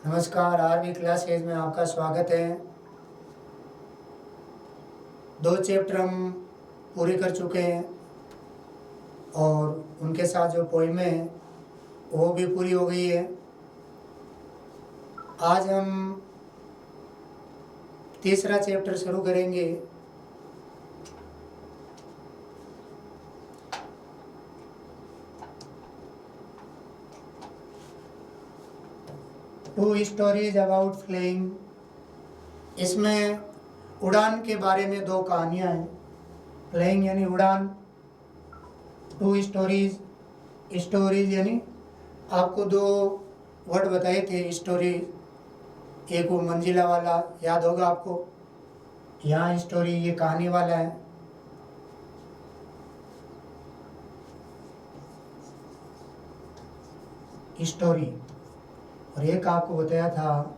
नमस्कार, RV classes में आपका स्वागत है। 2 चैप्टर हम पूरे कर चुके हैं और उनके साथ जो पोइमें हैं वो भी पूरी हो गई है। आज हम तीसरा चैप्टर शुरू करेंगे। Two stories about flying. इसमें उड़ान के बारे में 2 कहानियाँ हैं। फ्लाइंग यानी उड़ान, टू स्टोरीज यानी आपको 2 वर्ड बताए थे। स्टोरी एक वो मंजिला वाला याद होगा आपको, यहाँ स्टोरी ये कहानी वाला है। स्टोरी और एक आपको बताया था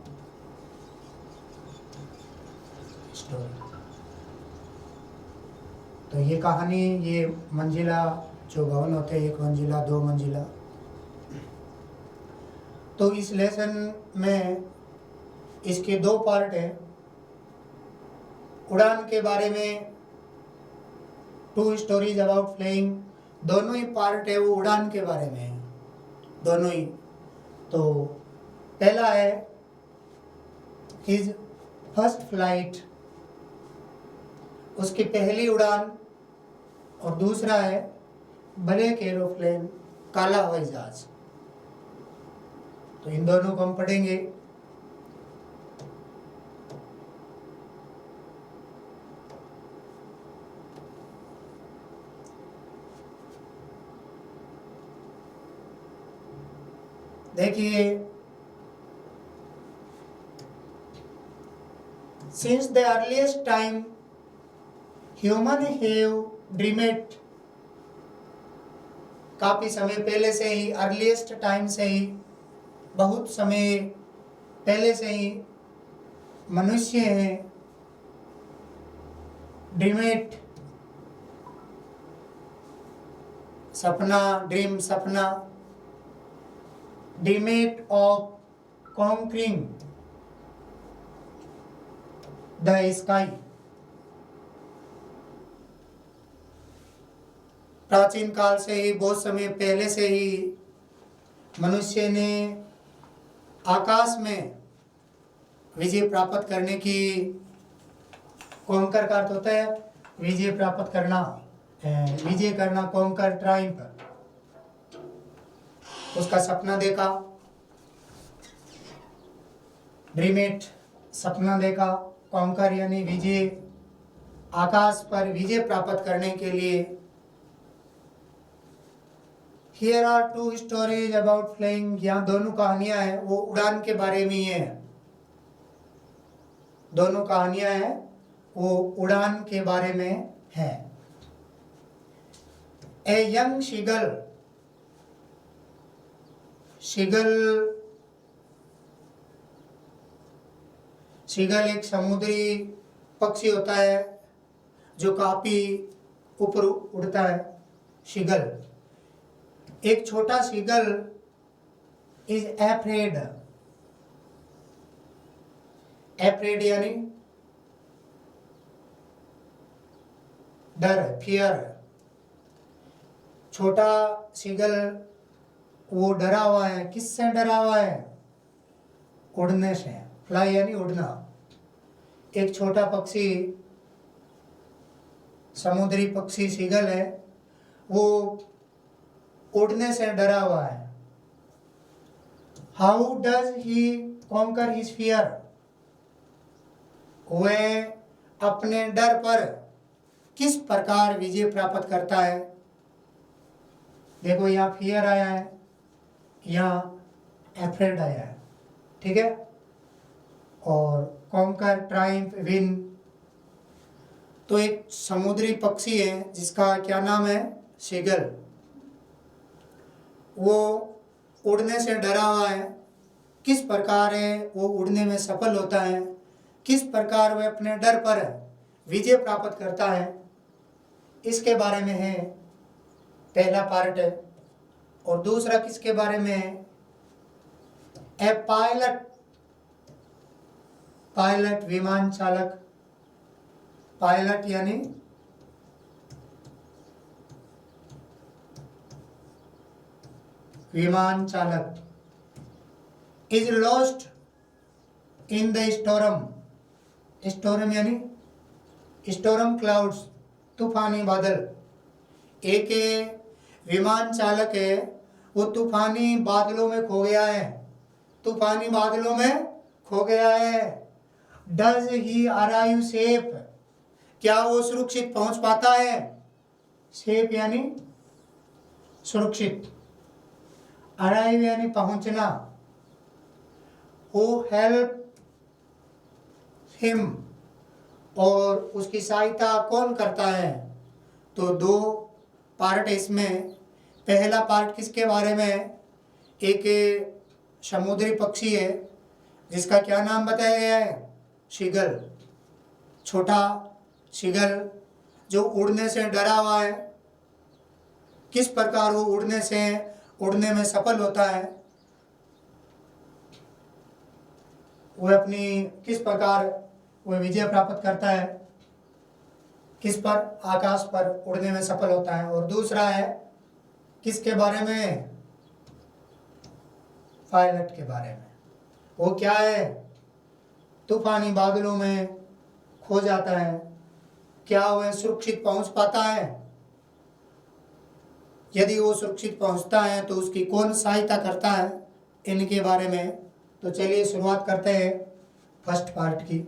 स्टोरी। तो ये कहानी, ये मंजिला जो भवन होते हैं, 1 मंजिला 2 मंजिला। तो इस लेसन में इसके 2 पार्ट हैं। उड़ान के बारे में टू स्टोरीज अबाउट फ्लाइंग, दोनों ही पार्ट है वो उड़ान के बारे में है, दोनों ही। तो पहला है हिज फर्स्ट फ्लाइट, उसकी पहली उड़ान, और दूसरा है ब्लैक एरोप्लेन, काला हवाई जहाज। तो इन दोनों को हम पढ़ेंगे। देखिए, since the earliest time human have dreamed, काफी समय पहले से ही, अर्लीस्ट टाइम से ही, बहुत समय पहले से ही मनुष्य हैं ड्रीमेड, सपना, ड्रीम सपना, ड्रीमेड ऑफ कॉन्करिंग द स्काई। प्राचीन काल से ही, बहुत समय पहले से ही मनुष्य ने आकाश में विजय प्राप्त करने की, कॉन्कर का अर्थ होता है विजय प्राप्त करना, विजय करना, कॉन्कर, ट्रायम्फ, उसका सपना देखा। ड्रीमेट, सपना देखा, कॉन्कर यानी विजय, आकाश पर विजय प्राप्त करने के लिए। Here are 2 stories about flying, यहाँ दोनों कहानियां हैं वो उड़ान के बारे में ही है। दोनों कहानियां हैं वो उड़ान के बारे में है। A young seagull, सीगल एक समुद्री पक्षी होता है जो काफी ऊपर उड़ता है। सीगल, एक छोटा सीगल इज एफ्रेड, एफ्रेड यानी डर, फियर। छोटा सीगल वो डरा हुआ है। किससे डरा हुआ है? उड़ने से। फ्लाई यानी उड़ना। एक छोटा पक्षी, समुद्री पक्षी सीगल है, वो उड़ने से डरा हुआ है। How does he conquer his fear, वह अपने डर पर किस प्रकार विजय प्राप्त करता है। देखो, यहाँ फियर आया है, यहाँ एफ्रेड आया है, ठीक है। और कॉन्कर, ट्रायम्फ, विन। तो एक समुद्री पक्षी है जिसका क्या नाम है? सीगल। वो उड़ने से डरा हुआ है। किस प्रकार है वो उड़ने में सफल होता है, किस प्रकार वह अपने डर पर विजय प्राप्त करता है, इसके बारे में है पहला पार्ट है। और दूसरा किसके बारे में है? ए पायलट पायलट विमान चालक, पायलट यानी विमान चालक, is lost in the storm, storm यानी स्टोरम क्लाउड्स, तूफानी बादल। एक विमान चालक है, वो तूफानी बादलों में खो गया है, तूफानी बादलों में खो गया है। डज ही अराइव सेफ, क्या वो सुरक्षित पहुंच पाता है? सेफ यानी सुरक्षित, अराइव यानी पहुंचना। हु हेल्प हिम, और उसकी सहायता कौन करता है? तो दो पार्ट है इसमें। पहला पार्ट किसके बारे में? एक समुद्री पक्षी है जिसका क्या नाम बताया गया है? शीगल, छोटा शीगल जो उड़ने से डरा हुआ है। किस प्रकार वो उड़ने में सफल होता है, वह अपनी किस प्रकार वह विजय प्राप्त करता है, किस पर? आकाश पर उड़ने में सफल होता है। और दूसरा है किसके बारे में? पायलट के बारे में। वो क्या है? तूफानी बादलों में खो जाता है, क्या वह सुरक्षित पहुंच पाता है? यदि वो सुरक्षित पहुंचता है तो उसकी कौन सहायता करता है? इनके बारे में। तो चलिए शुरुआत करते हैं फर्स्ट पार्ट की।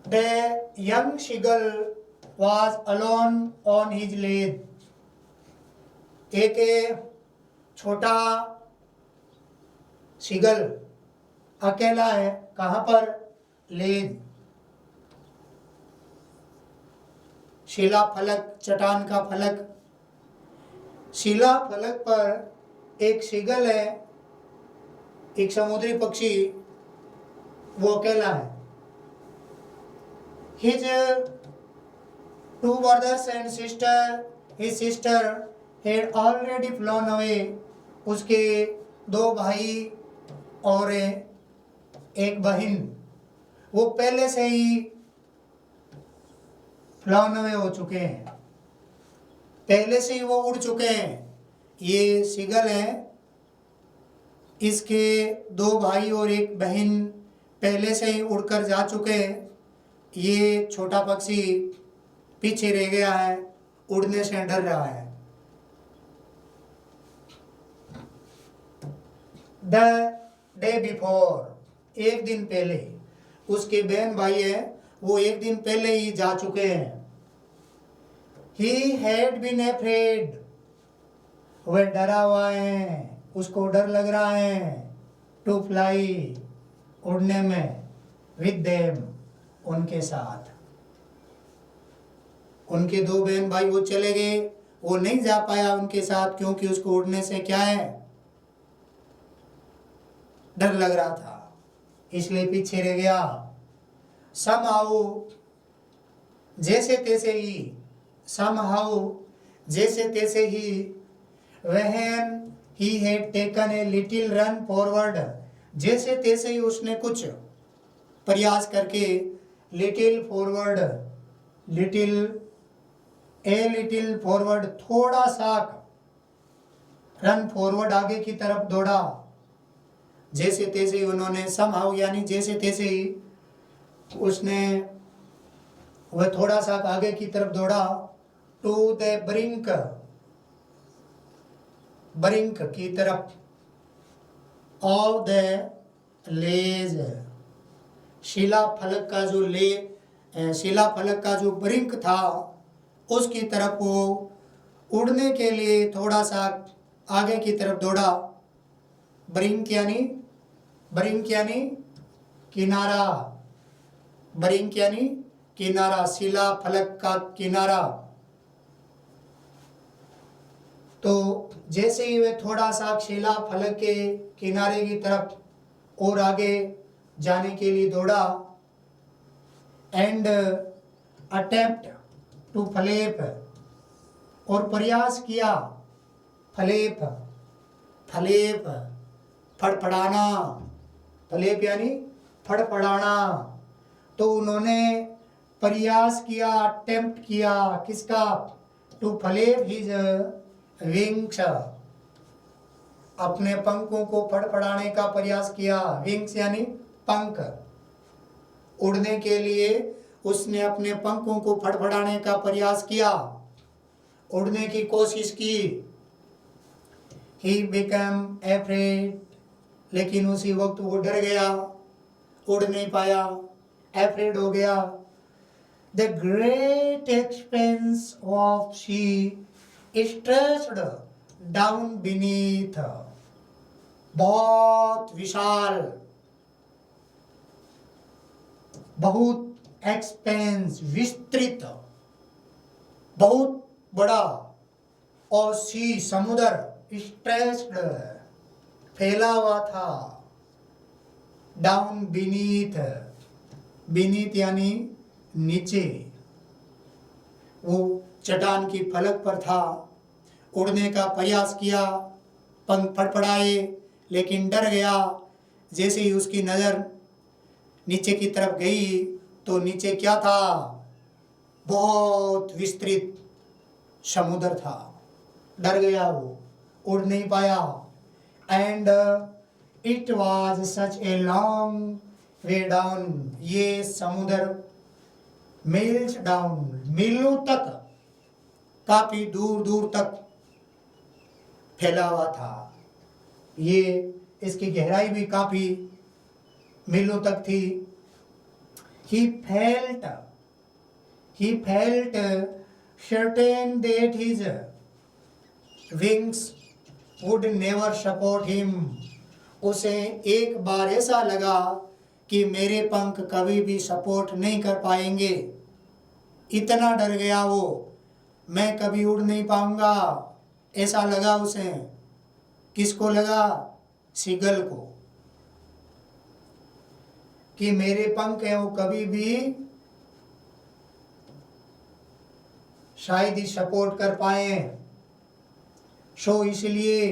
The young seagull was alone on his ledge. एक छोटा सीगल अकेला है, कहाँ पर? लेज, शिला फलक, चट्टान का फलक। शिला फलक पर एक सीगल है, एक समुद्री पक्षी, वो अकेला है। His two brothers and his sister had already flown away. उसके दो भाई और एक बहन वो पहले से ही फ्लाउन अवे हो चुके हैं, पहले से ही वो उड़ चुके हैं। ये सीगल है, इसके दो भाई और एक बहन पहले से ही उड़कर जा चुके हैं। ये छोटा पक्षी पीछे रह गया है, उड़ने से डर रहा है। द डे बिफोर, एक दिन पहले, उसके बहन भाई है वो एक दिन पहले ही जा चुके हैं। He had been afraid, वह डरा हुआ है, उसको डर लग रहा है। टू फ्लाई, उड़ने में। विद देम, उनके साथ। उनके दो बहन भाई वो चले गए, वो नहीं जा पाया उनके साथ, क्योंकि उसको उड़ने से क्या है? डर लग रहा था, इसलिए पीछे रह गया। समहाउ, जैसे तैसे ही, समहाउ जैसे तैसे ही, when he had taken a little run forward, जैसे तैसे ही उसने कुछ प्रयास करके लिटिल फॉरवर्ड, लिटिल फॉरवर्ड, थोड़ा सा रन फॉरवर्ड, आगे की तरफ दौड़ा। जैसे तैसे ही उन्होंने, समहाउ यानी जैसे तैसे ही उसने वह थोड़ा सा आगे की तरफ दौड़ा। टू द ब्रिंक, ब्रिंक की तरफ। ऑफ द लेज, शिला फलक का जो शिला फलक का जो ब्रिंक था उसकी तरफ वो उड़ने के लिए थोड़ा सा आगे की तरफ दौड़ा। ब्रिंक यानी किनारा, ब्रिंक यानी किनारा, शिला फलक का किनारा। तो जैसे ही वे थोड़ा सा शिला फलक के किनारे की तरफ और आगे जाने के लिए दौड़ा, एंड अटेम्प्ट टू फ्लैप, और प्रयास किया, फ्लैप, फ्लैप फड़फड़ाना, फ्लैप यानी फड़फड़ाना। तो उन्होंने प्रयास किया, अटेम्प्ट किया, किसका? टू फ्लैप हिज विंग्स, अपने पंखों को फड़फड़ाने का प्रयास किया। विंग्स यानी पंख, उड़ने के लिए उसने अपने पंखों को फड़फड़ाने का प्रयास किया, उड़ने की कोशिश की। He became afraid, लेकिन उसी वक्त वो डर गया, उड़ नहीं पाया, afraid हो गया। The great expanse of sea stretched down beneath, बहुत विशाल, बहुत एक्सपेंस, विस्तृत, बहुत बड़ा, और सी समुद्र, स्ट्रेच्ड फैला हुआ था, डाउन बीनीथ, बीनीथ यानी नीचे, वो चट्टान की फलक पर था। उड़ने का प्रयास किया, पंख फड़फड़ाए, लेकिन डर गया। जैसे ही उसकी नज़र नीचे की तरफ गई तो नीचे क्या था? बहुत विस्तृत समुद्र था। डर गया, वो उड़ नहीं पाया। And it was such a long way down, ये समुद्र मील्स डाउन, मीलों तक, काफी दूर दूर तक फैला हुआ था। ये इसकी गहराई भी काफी मीलों तक थी। He felt certain that his wings would never support him. उसे एक बार ऐसा लगा कि मेरे पंख कभी भी सपोर्ट नहीं कर पाएंगे। इतना डर गया वो, मैं कभी उड़ नहीं पाऊंगा, ऐसा लगा उसे। किसको लगा? सीगल को, कि मेरे पंख हैं वो कभी भी शायद ही सपोर्ट कर पाए। सो इसलिए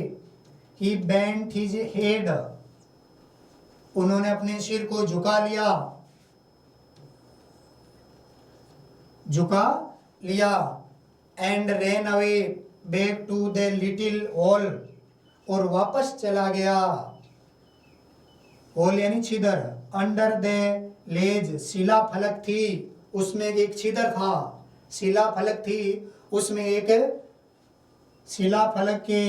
ही बेंट हिज हेड, उन्होंने अपने सिर को झुका लिया, and ran away back to the little hall, और वापस चला गया। होल यानी छिद्र, अंडर द लेज, शिला फलक थी, उसमें एक छिद्र था, शिला फलक थी, उसमें एक शिला फलक के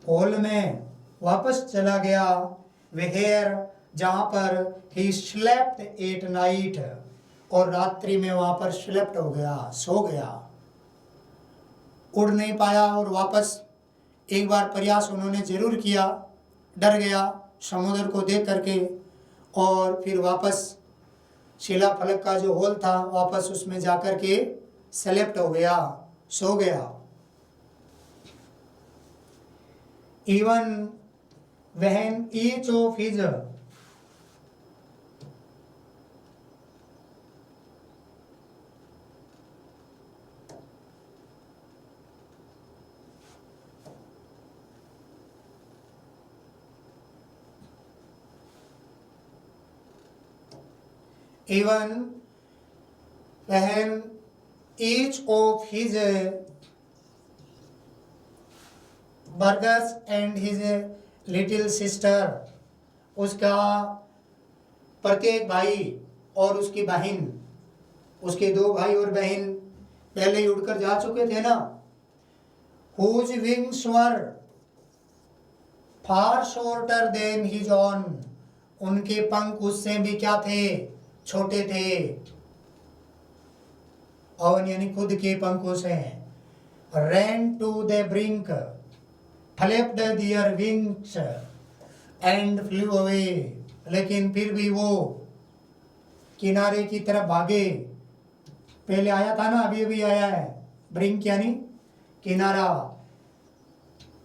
होल में वापस चला गया। वेयर, जहाँ पर ही स्लेप्ट एट नाइट, और रात्रि में वहाँ पर स्लेप्ट हो गया, सो गया। उड़ नहीं पाया, और वापस एक बार प्रयास उन्होंने जरूर किया, डर गया समुद्र को देख करके, और फिर वापस शिला फलक का जो होल था वापस उसमें जाकर के सेलेक्ट हो गया, सो गया। Even when each of his even when each of his brothers and his little sister, उसका प्रत्येक भाई और उसकी बहन, उसके दो भाई और बहन पहले ही उड़कर जा चुके थे ना, whose wings were far shorter than his own, उनके पंख उससे भी क्या थे? छोटे थे। ओवन यानी खुद के पंखों से। ran to the brink, flapped their wings and flew away, लेकिन फिर भी वो किनारे की तरफ भागे। पहले आया था ना, अभी अभी आया है, ब्रिंक यानी किनारा।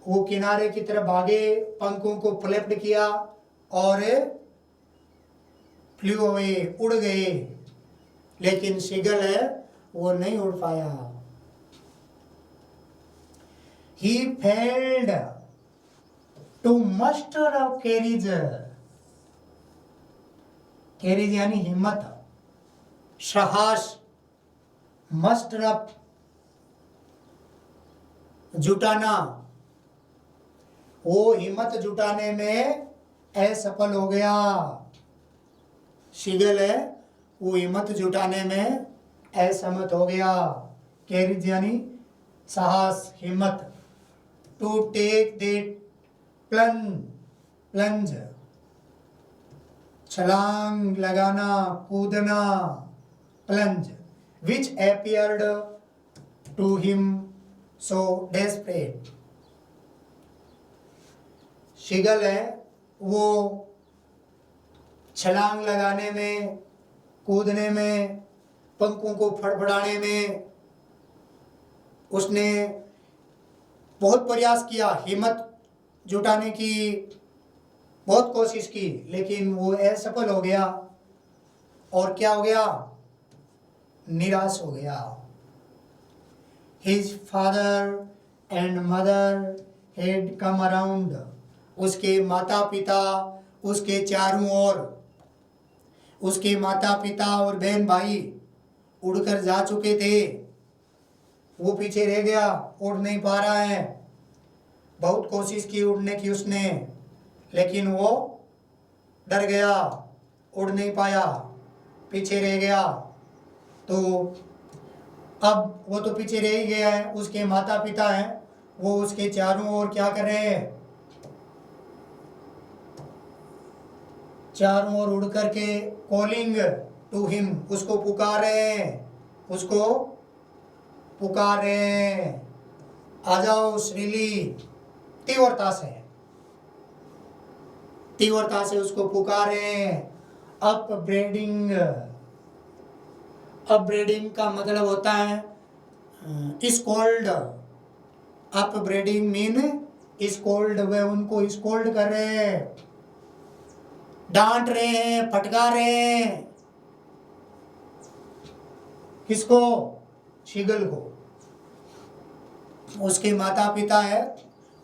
वो किनारे की तरफ भागे, पंखों को फ्लिप्ड किया और फ्लू अवे, उड़ गए। लेकिन सीगल है वो नहीं उड़ पाया। He failed to muster of courage. courage यानी हिम्मत, साहस, muster up जुटाना। वो हिम्मत जुटाने में असफल हो गया। सीगल है वो हिम्मत जुटाने में असमर्थ हो गया। कैरिज यानी साहस, हिम्मत। टू टेक दैट प्लंज, छलांग लगाना, कूदना, plunge, which appeared to him so desperate. Seagull है वो छलांग लगाने में, कूदने में, पंखों को फड़फड़ाने में उसने बहुत प्रयास किया, हिम्मत जुटाने की बहुत कोशिश की, लेकिन वो असफल हो गया। और क्या हो गया? निराश हो गया। His father and mother had come around. उसके माता पिता उसके चारों ओर, उसके माता पिता और बहन भाई उड़कर जा चुके थे। वो पीछे रह गया, उड़ नहीं पा रहा है। बहुत कोशिश की उड़ने की उसने, लेकिन वो डर गया, उड़ नहीं पाया, पीछे रह गया। तो अब वो तो पीछे रह ही गया है। उसके माता पिता हैं, वो उसके चारों ओर क्या कर रहे हैं? चारों ओर उड़ करके कॉलिंग टू हिम, उसको पुकार रहे हैं, उसको पुकार रहे हैं, आ जाओ श्रीली। तीव्रता से उसको पुकार रहे हैं। अपब्रेडिंग, अपब्रेडिंग का मतलब होता है स्कोल्ड। अपब्रेडिंग मीन स्कोल्ड, वे उनको स्कोल्ड कर रहे हैं, डांट रहे हैं, फटकार रहे हैं। किसको? सीगल को। उसके माता पिता है,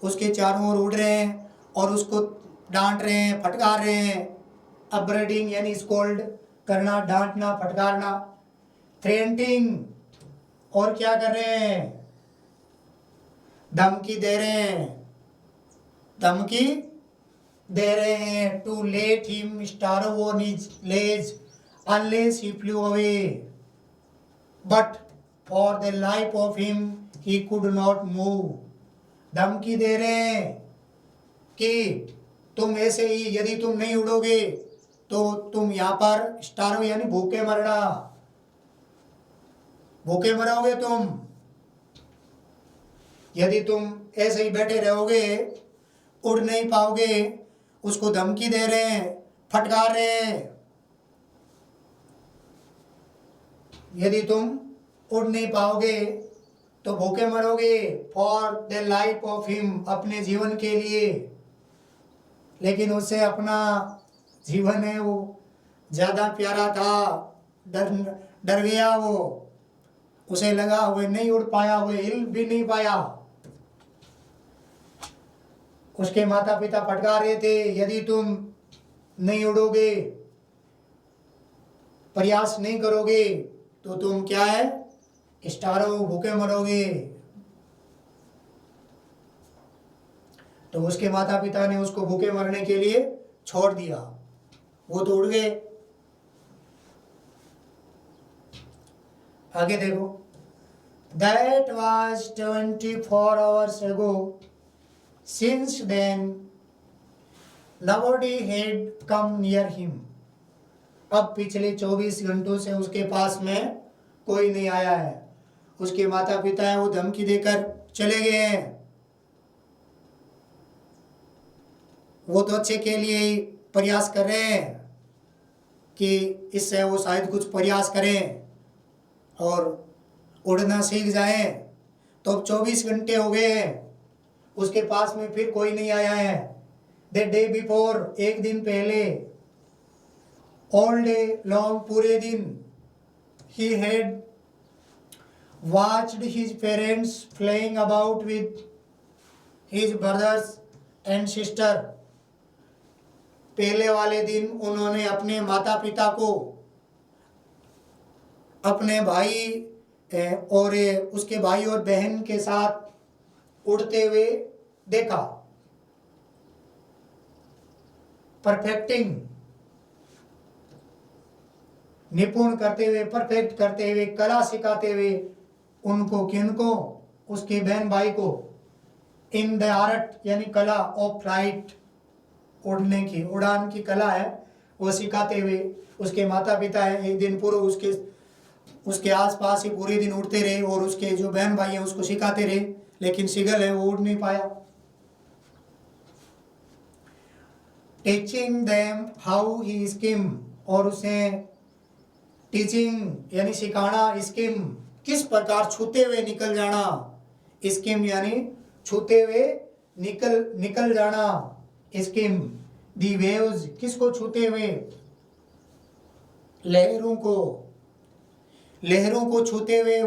उसके चारों ओर उड़ रहे हैं और उसको डांट रहे हैं, फटकार रहे हैं। अपब्रेडिंग यानी स्कोल्ड करना, डांटना, फटकारना। थ्रेटनिंग, और क्या कर रहे हैं? धमकी दे रहे हैं, धमकी दे रहे हैं। To let him starve on his ledge unless he flew away, but for the life of him he could not move. धमकी दे रहे हैं कि तुम ऐसे ही, यदि तुम नहीं उड़ोगे तो तुम यहाँ पर स्टार्व यानी भूखे मरना, भूखे मरोगे तुम। यदि तुम ऐसे ही बैठे रहोगे, उड़ नहीं पाओगे। उसको धमकी दे रहे हैं, फटकार रहे हैं। यदि तुम उड़ नहीं पाओगे तो भूखे मरोगे। For the life of him, अपने जीवन के लिए। लेकिन उसे अपना जीवन है वो ज्यादा प्यारा था। डर गया वो। उसे लगा वो नहीं उड़ पाया, वो हिल भी नहीं पाया। उसके माता पिता फटकार रहे थे, यदि तुम नहीं उड़ोगे, प्रयास नहीं करोगे तो तुम क्या है? स्टारो, भूखे मरोगे। तो उसके माता पिता ने उसको भूखे मरने के लिए छोड़ दिया। वो तो उड़ गए। आगे देखो। That was 24 hours ago. Since then, nobody had come near him. अब पिछले 24 घंटों से उसके पास में कोई नहीं आया है। उसके माता पिता है वो धमकी देकर चले गए हैं। वो तो अच्छे के लिए ही प्रयास कर रहे हैं कि इससे वो शायद कुछ प्रयास करें और उड़ना सीख जाएं। तो अब 24 घंटे हो गए हैं, उसके पास में फिर कोई नहीं आया है। द डे बिफोर, एक दिन पहले, ऑल डे लॉन्ग, पूरे दिन, he had watched his parents playing about with his brothers and sister। पहले वाले दिन उन्होंने अपने माता पिता को अपने भाई और उसके भाई और बहन के साथ उड़ते हुए देखा। परफेक्टिंग, निपुण करते हुए, परफेक्ट करते हुए, कला सिखाते हुए उनको, किनको, उसके बहन भाई को, इन द आर्ट यानी कला ऑफ फ्लाइट, उड़ने की, उड़ान की कला है वो सिखाते हुए उसके माता पिता है एक दिन पूरा उसके आसपास ही पूरे दिन उड़ते रहे और उसके जो बहन भाई हैं उसको सिखाते रहे, लेकिन सिगल है वो उड़ नहीं पाया। Teaching them how he scheme, और उसे टीचिंग यानी सिखाना, स्किम किस प्रकार छूते हुए निकल जाना, स्किम यानी छूते हुए निकल जाना, स्किम दी वेव्स, किसको छूते हुए, लहरों को छूते हुए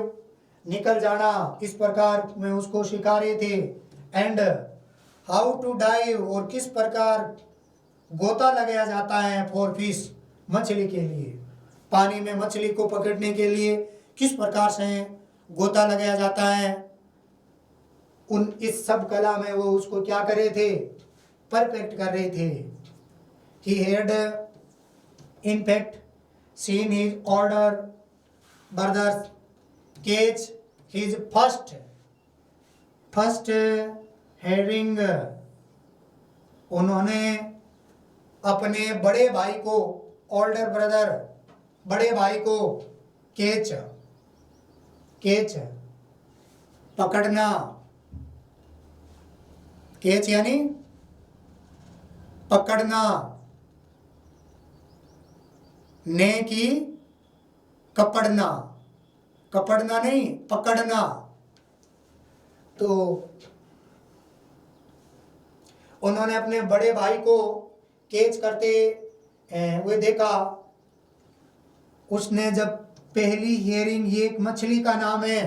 निकल जाना, इस प्रकार में उसको सिखा रहे थे। एंड हाउ टू डाइव, और किस प्रकार गोता लगाया जाता है, फॉर फिश, मछली के लिए, पानी में मछली को पकड़ने के लिए किस प्रकार से गोता लगाया जाता है, इस सब कला में वो उसको क्या कर रहे थे, परफेक्ट कर रहे थे। He had in fact seen his older brothers catch his first herring। उन्होंने अपने बड़े भाई को, older brother, बड़े भाई को कैच पकड़ना, कैच यानी पकड़ना, ने की कपड़ना, कपड़ना नहीं पकड़ना। तो उन्होंने अपने बड़े भाई को कैच करते हुए देखा। उसने जब पहली हेरिंग, ये एक मछली का नाम है,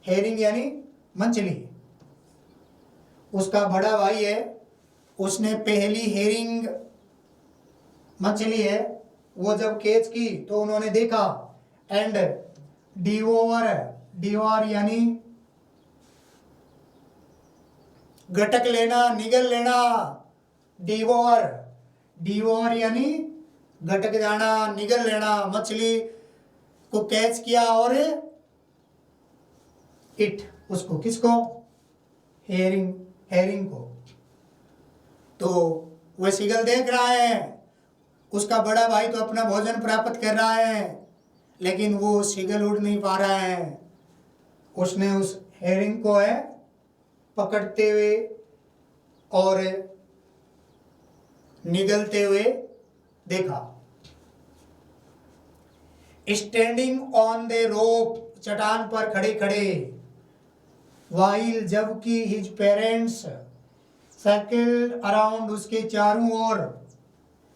हेरिंग यानी मछली, उसका बड़ा भाई है, उसने पहली हेरिंग मछली है वो जब कैच की तो उन्होंने देखा। एंड डिवोर यानी गटक लेना, निगल लेना, डिवोर यानी गटक जाना, निगल लेना, मछली को कैच किया और उसको, किसको, हेरिंग को। तो वह सिगल देख रहा है, उसका बड़ा भाई तो अपना भोजन प्राप्त कर रहा है, लेकिन वो सिगल उड़ नहीं पा रहा है। उसने उस हेरिंग को है पकड़ते हुए और निगलते हुए देखा। स्टैंडिंग ऑन द रोप, चट्टान पर खड़े खड़े, वाइल जबकि हिज पेरेंट्स सर्किल अराउंड, उसके चारों ओर,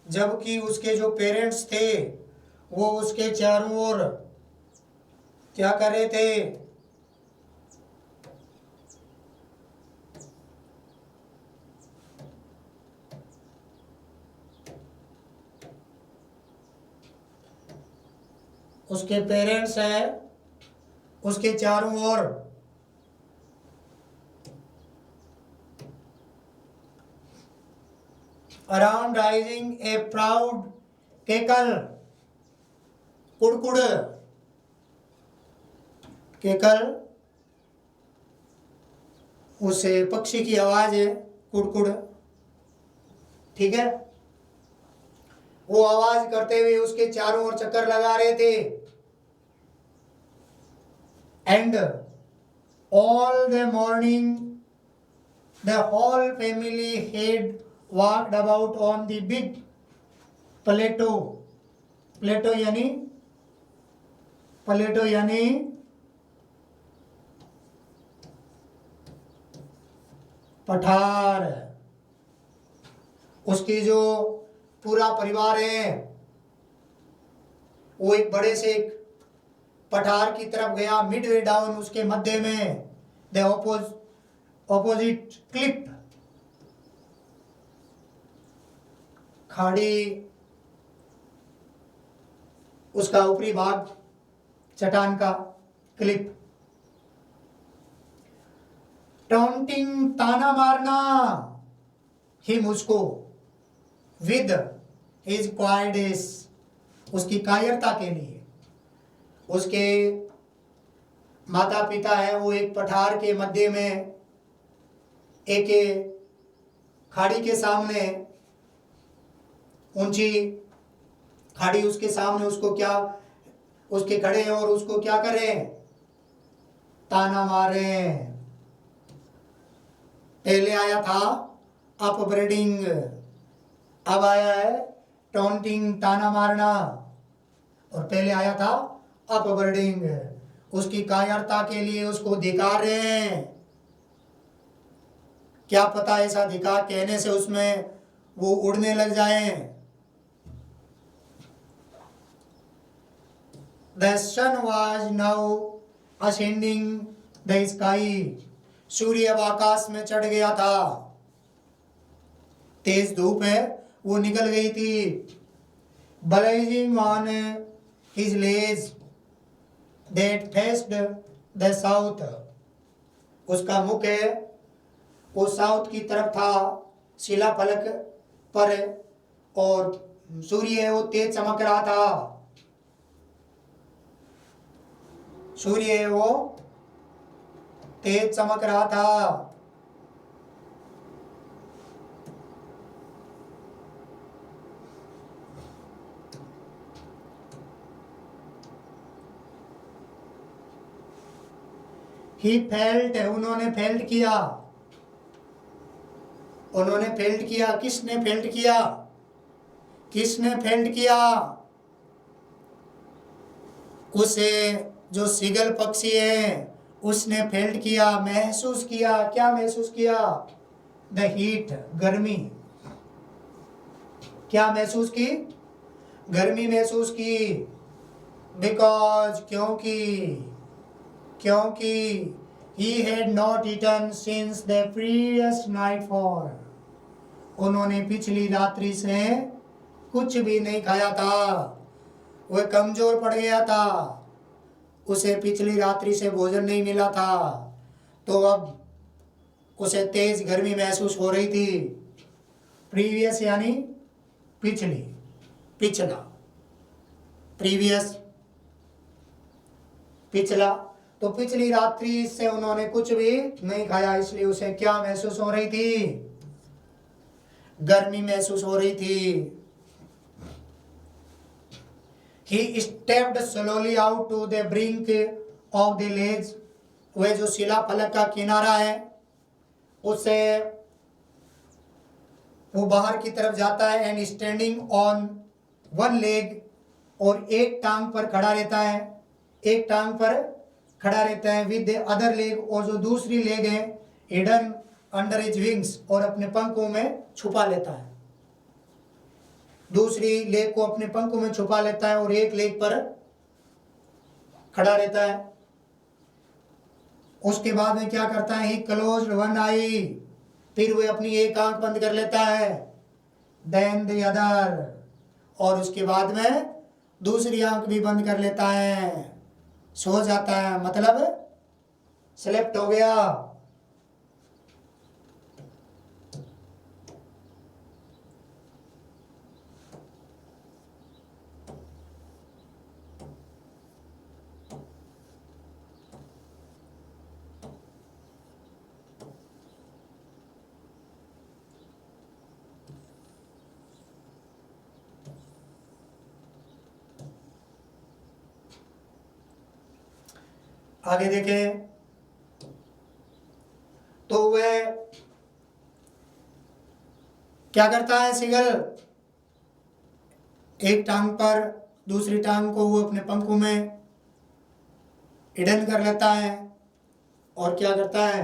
जबकि उसके जो पेरेंट्स थे वो उसके चारों ओर क्या कर रहे थे, उसके पेरेंट्स हैं उसके चारों ओर अराउंड राइजिंग ए प्राउड केकल, कुड़कुड़, केकल उस पक्षी की आवाज है, कुड़कुड़, ठीक है। वो आवाज करते हुए उसके चारों ओर चक्कर लगा रहे थे। And all the morning the whole family had walked about on the big plateau, plateau यानी पठार। उसकी जो पूरा परिवार है वो एक बड़े से एक पठार की तरफ गया, मिडवे डाउन, उसके मध्य में द ऑपोजिट क्लिप, खाड़ी, उसका ऊपरी भाग चट्टान का क्लिप। टॉन्टिंग, ताना मारना, ही मुझको विद हिज क्वाइडेस, उसकी कायरता के लिए। उसके माता पिता है वो एक पठार के मध्य में एक खाड़ी के सामने, ऊंची खाड़ी उसके सामने, उसको क्या, उसके खड़े हैं और उसको क्या करें, ताना मारे। पहले आया था अपब्रीडिंग, अब आया है टॉन्टिंग, ताना मारना, और पहले आया था अपब्रीडिंग। उसकी कायरता के लिए उसको धिक्कार रहे हैं। क्या पता ऐसा धिक्कार कहने से उसमें वो उड़ने लग जाए। The sun was now ascending the sky. सूर्य अब आकाश में चढ़ गया था। तेज धूप है वो निकल गई थी। Blazing on his legs that faced the south. उसका मुख है वो साउथ की तरफ था, शिलाफलक पर, और सूर्य है वो तेज चमक रहा था। सूर्य है वो तेज चमक रहा था। He felt, उन्होंने फेल्ट किया, उन्होंने फेल्ट किया। किसने फेल्ट किया, किसने फेल्ट किया? उसे जो सीगल पक्षी है उसने फेल्ट किया, महसूस किया। क्या महसूस किया? द हीट, गर्मी। क्या महसूस की? गर्मी महसूस की। बिकॉज, क्योंकि he had not eaten since the previous nightfall. उन्होंने पिछली रात्रि से कुछ भी नहीं खाया था। वह कमजोर पड़ गया था, उसे पिछली रात्रि से भोजन नहीं मिला था, तो अब उसे तेज गर्मी महसूस हो रही थी। प्रीवियस यानी पिछली, पिछला, प्रीवियस पिछला। तो पिछली रात्रि से उन्होंने कुछ भी नहीं खाया, इसलिए उसे क्या महसूस हो रही थी? गर्मी महसूस हो रही थी। He stepped slowly out to the brink of the ledge. वह जो शिलाफलक का किनारा है उससे वो बाहर की तरफ जाता है। And standing on one leg, और एक टांग पर खड़ा रहता है, एक टांग पर खड़ा रहता है। विद द अदर लेग, और जो दूसरी लेग है हिडन अंडर हिज विंग्स, और अपने पंखों में छुपा लेता है। दूसरी लेग को अपने पंखों में छुपा लेता है और एक लेग पर खड़ा रहता है। उसके बाद में क्या करता है? ही क्लोज्ड वन आई, फिर वह अपनी एक आंख बंद कर लेता है। देन द अदर, और उसके बाद में दूसरी आंख भी बंद कर लेता है, सो जाता है, मतलब स्लेप्ट हो गया। आगे देखें तो वह क्या करता है? सीगल एक टांग पर दूसरी टांग को वो अपने पंखों में हिडन कर लेता है और क्या करता है,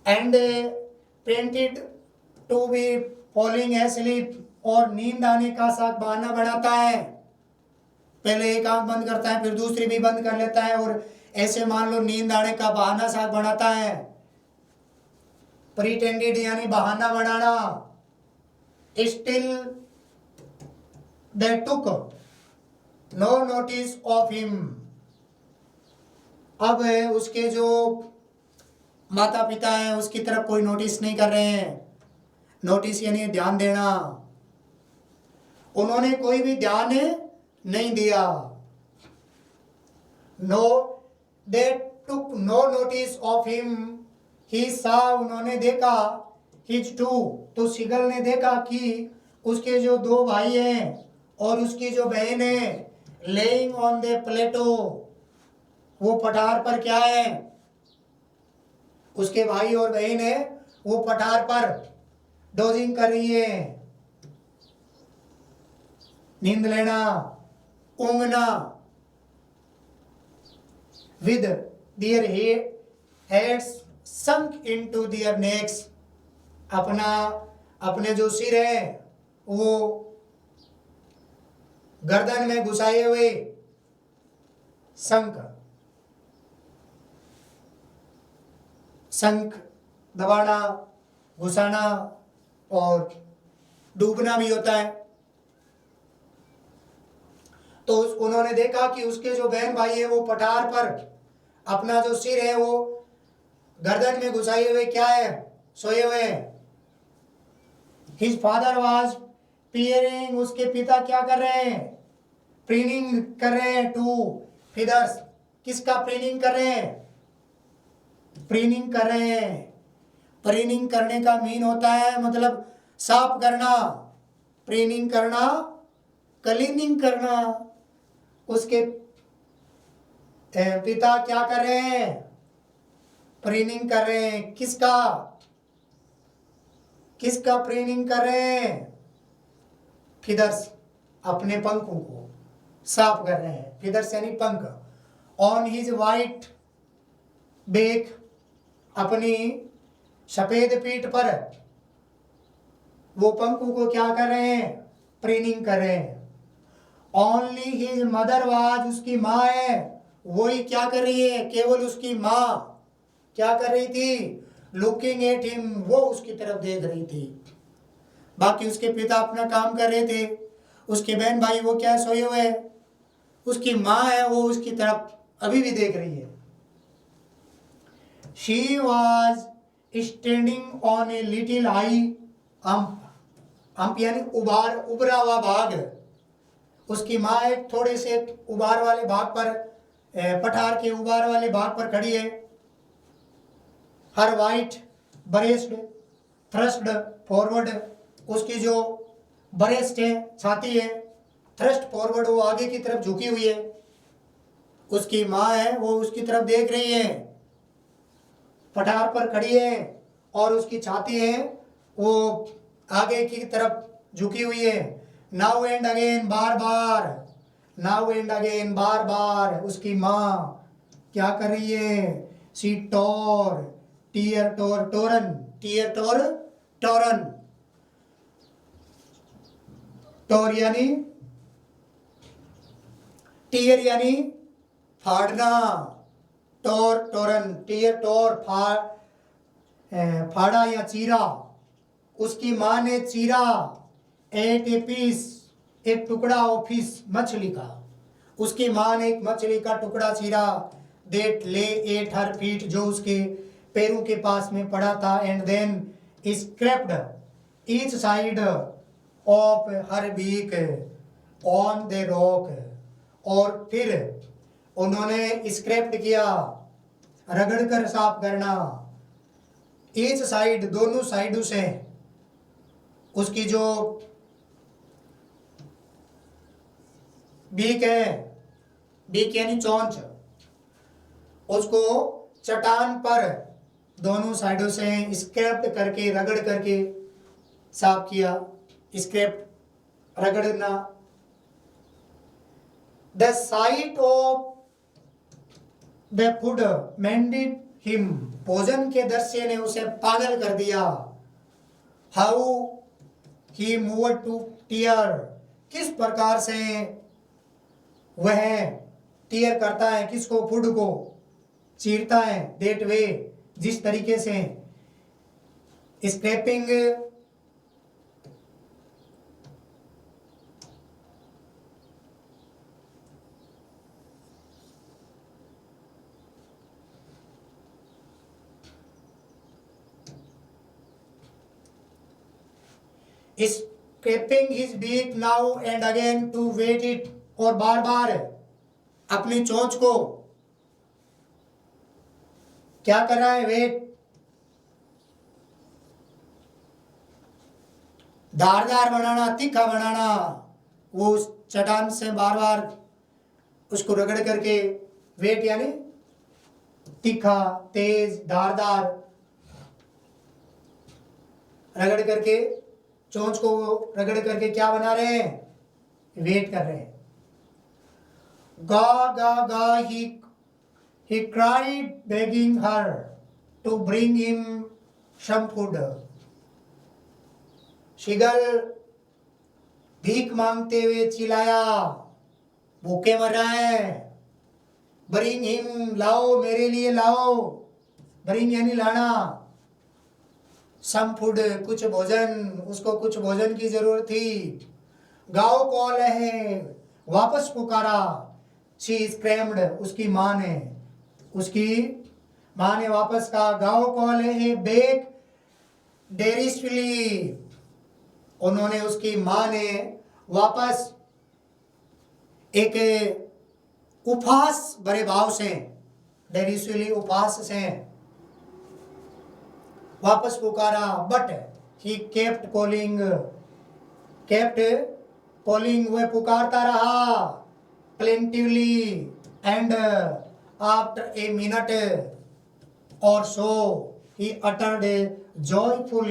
and painted to be falling asleep, और नींद आने का साथ बहाना बनाता है। पहले एक आंख बंद करता है फिर दूसरी भी बंद कर लेता है और ऐसे मान लो नींद आने का बहाना साथ बनाता है। प्रीटेंडेड यानी बहाना बनाना। Still they took no notice of him. अब उसके जो माता पिता हैं उसकी तरफ कोई नोटिस नहीं कर रहे हैं। नोटिस यानी ध्यान देना, उन्होंने कोई भी ध्यान नहीं दिया। No they took no notice of him. ही सा, उन्होंने देखा, हिज टू, तो सिगल ने देखा कि उसके जो दो भाई हैं और उसकी जो बहन है, लेइंग ऑन द प्लेटो, वो पठार पर क्या है, उसके भाई और बहन है वो पठार पर डोजिंग कर रही है, नींद लेना, ऊँघना। With their heads sunk into their necks, अपने जो सिर है वो गर्दन में घुसाए हुए, संक दबाना, घुसाना और डूबना भी होता है। तो उन्होंने देखा कि उसके जो बहन भाई है वो पठार पर अपना जो सिर है वो गर्दन में घुसाए हुए क्या है, सोए हुए हैं। हिज फादर वाज पियरिंग, उसके पिता क्या कर रहे हैं, प्रीनिंग कर रहे हैं टू फीदर्स, किसका प्रीनिंग कर रहे हैं, प्रीनिंग कर रहे हैं। प्रीनिंग करने का मीन होता है मतलब साफ करना, प्रीनिंग करना, क्लीनिंग करना। उसके पिता क्या कर रहे हैं, प्रीनिंग कर रहे हैं। किसका प्रीनिंग कर रहे हैं, फीदर्स, अपने पंखों को साफ कर रहे हैं। फीदर्स यानी पंख। ऑन हिज वाइट बैक, अपनी सफेद पीठ पर वो पंखों को क्या कर रहे हैं, प्रीनिंग कर रहे हैं। ओनली हिज मदर वाज, उसकी माँ है वही क्या कर रही है, केवल उसकी माँ क्या कर रही थी, लुकिंग एट हिम, वो उसकी तरफ देख रही थी। बाकी उसके पिता अपना काम कर रहे थे, उसके बहन भाई वो क्या सोए हुए हैं, उसकी माँ है वो उसकी तरफ अभी भी देख रही है। She was standing on a little high hump, hump यानी उभरा हुआ भाग। उसकी माँ एक थोड़े से उभार वाले भाग पर, पठार के उभार वाले भाग पर खड़ी है। हर वाइट ब्रेस्ट थ्रस्ट फॉरवर्ड, उसकी जो ब्रेस्ट है, छाती है, थ्रस्ट फॉरवर्ड, वो आगे की तरफ झुकी हुई है। उसकी माँ है वो उसकी तरफ देख रही है, पठार पर खड़ी है और उसकी छाती है वो आगे की तरफ झुकी हुई है। नाउ एंड अगेन, बार बार, नाउ एंड अगेन, बार बार उसकी माँ क्या कर रही है, she tore, tear tore torn, tear tore torn, tore यानी टीयर यानी फाड़ना, टोर टोरन, टीयर टोर फाड़ा या चीरा। उसकी माँ ने चीरा, एट ए पीस, एक टुकड़ा ऑफिस, मछली का। उसकी माँ ने एक मछली का टुकड़ा चीरा। देट ले एट हर फीट, जो उसके पैरों के पास में पड़ा था। And then scraped each side of her beak on the rock, और फिर उन्होंने स्क्रैप्ड किया, रगड़कर साफ करना, ईच साइड, दोनों साइडों से, उसकी जो बीक है, बीक यानी चोंच, उसको चट्टान पर दोनों साइडों से स्क्रैप करके, रगड़ करके साफ किया। स्क्रैप रगड़ना। The sight of the food maddened him, भोजन के दृश्य ने उसे पागल कर दिया। How he moved to tear, किस प्रकार से वह टीयर करता है, किसको, फूड को चीरता है। दैट वे, जिस तरीके से। Scraping scraping his beak now and again to whet it, और बार बार अपनी चोंच को क्या कर रहा है, वेट, धारदार बनाना, तीखा बनाना। वो उस चट्टान से बार बार उसको रगड़ करके, वेट यानी तीखा, तेज, धारदार, रगड़ करके, चोंच को रगड़ करके क्या बना रहे हैं, वेट कर रहे हैं। गा गा गा, he cried begging her to bring him some food. शिगल भीख मांगते हुए चिल्लाया, भूखे मर रहा है। Bring him, लाओ, मेरे लिए लाओ। Bring यानी लाना। Some food, कुछ भोजन, उसको कुछ भोजन की जरूरत थी। गाओ कॉल है, वापस पुकारा। She screamed, उसकी माँ ने वापस कहा। गाओ कॉल है, बेक डेरिशली, उन्होंने, उसकी माँ ने वापस एक उपहास भरे भाव से, डेरिशली उपहास से वापस पुकारा। बट ही केप्ट कॉलिंग, वह पुकारता रहा plaintively, and after a minute और so he uttered joyful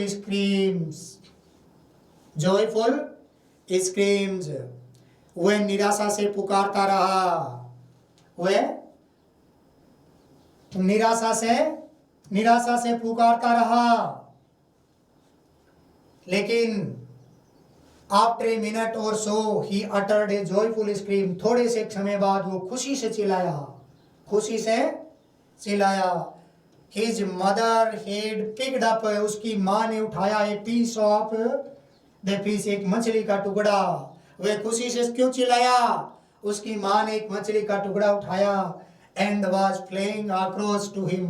screams, वह निराशा से पुकारता रहा, वह निराशा से पुकारता रहा। लेकिन आफ्टर ए मिनट और so he uttered a joyful scream, थोड़े से समय बाद वो खुशी से चिल्लाया। His mother had picked up, उसकी माँ ने उठाया a piece of the fish, एक मछली का टुकड़ा। वह खुशी से क्यों चिल्लाया, उसकी माँ ने एक मछली का टुकड़ा उठाया। And was flying across to him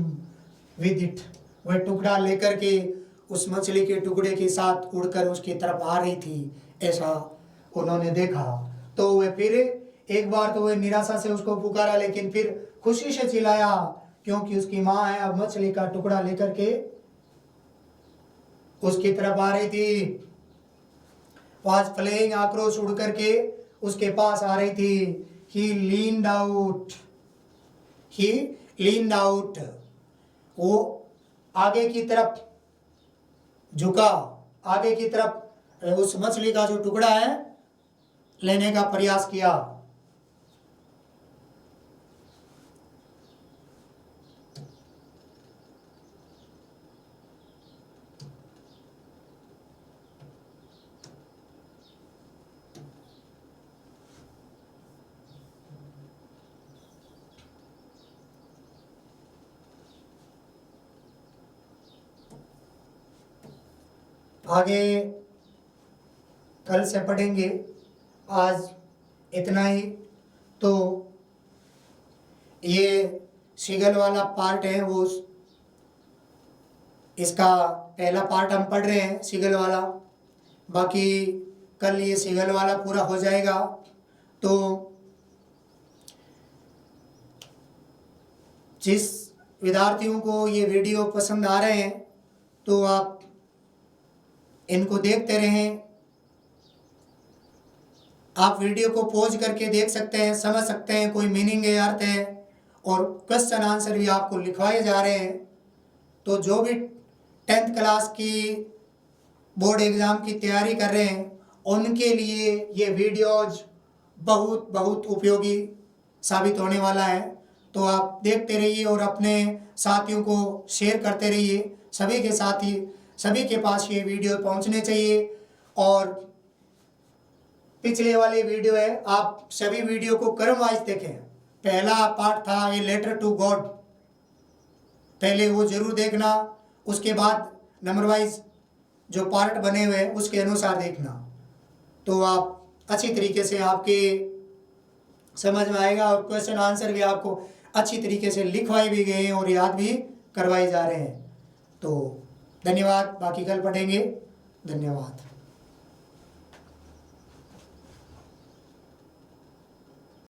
with it, वह टुकड़ा लेकर के उस मछली के टुकड़े के साथ उड़कर उसकी तरफ आ रही थी, ऐसा उन्होंने देखा। तो वह फिर एक बार तो वह निराशा से उसको पुकारा, लेकिन फिर खुशी से चिल्लाया क्योंकि उसकी माँ है अब मछली का टुकड़ा लेकर के उसकी तरफ आ रही थी। वाज फ्लेइंग, आक्रोश उड़ करके उसके पास आ रही थी। ही लीन्ड आउट, वो आगे की तरफ झुका, आगे की तरफ उस मछली का जो टुकड़ा है लेने का प्रयास किया। आगे कल से पढ़ेंगे, आज इतना ही। तो ये सीगल वाला पार्ट है, वो इसका पहला पार्ट हम पढ़ रहे हैं सीगल वाला। बाकी कल ये सीगल वाला पूरा हो जाएगा। तो जिस विद्यार्थियों को ये वीडियो पसंद आ रहे हैं तो आप इनको देखते रहें। आप वीडियो को पॉज करके देख सकते हैं, समझ सकते हैं, कोई मीनिंग है, अर्थ है, और क्वेश्चन आंसर भी आपको लिखवाए जा रहे हैं। तो जो भी 10th क्लास की बोर्ड एग्ज़ाम की तैयारी कर रहे हैं उनके लिए ये वीडियोज बहुत बहुत उपयोगी साबित होने वाला है। तो आप देखते रहिए और अपने साथियों को शेयर करते रहिए। सभी के पास ये वीडियो पहुंचने चाहिए। और पिछले वाले वीडियो है, आप सभी वीडियो को क्रम वाइज देखें। पहला पार्ट था ए लेटर टू गॉड, पहले वो जरूर देखना। उसके बाद नंबर वाइज जो पार्ट बने हुए हैं उसके अनुसार देखना, तो आप अच्छी तरीके से आपके समझ में आएगा। और क्वेश्चन आंसर भी आपको अच्छी तरीके से लिखवाए भी गए हैं और याद भी करवाए जा रहे हैं। तो धन्यवाद, बाकी कल पढ़ेंगे। धन्यवाद।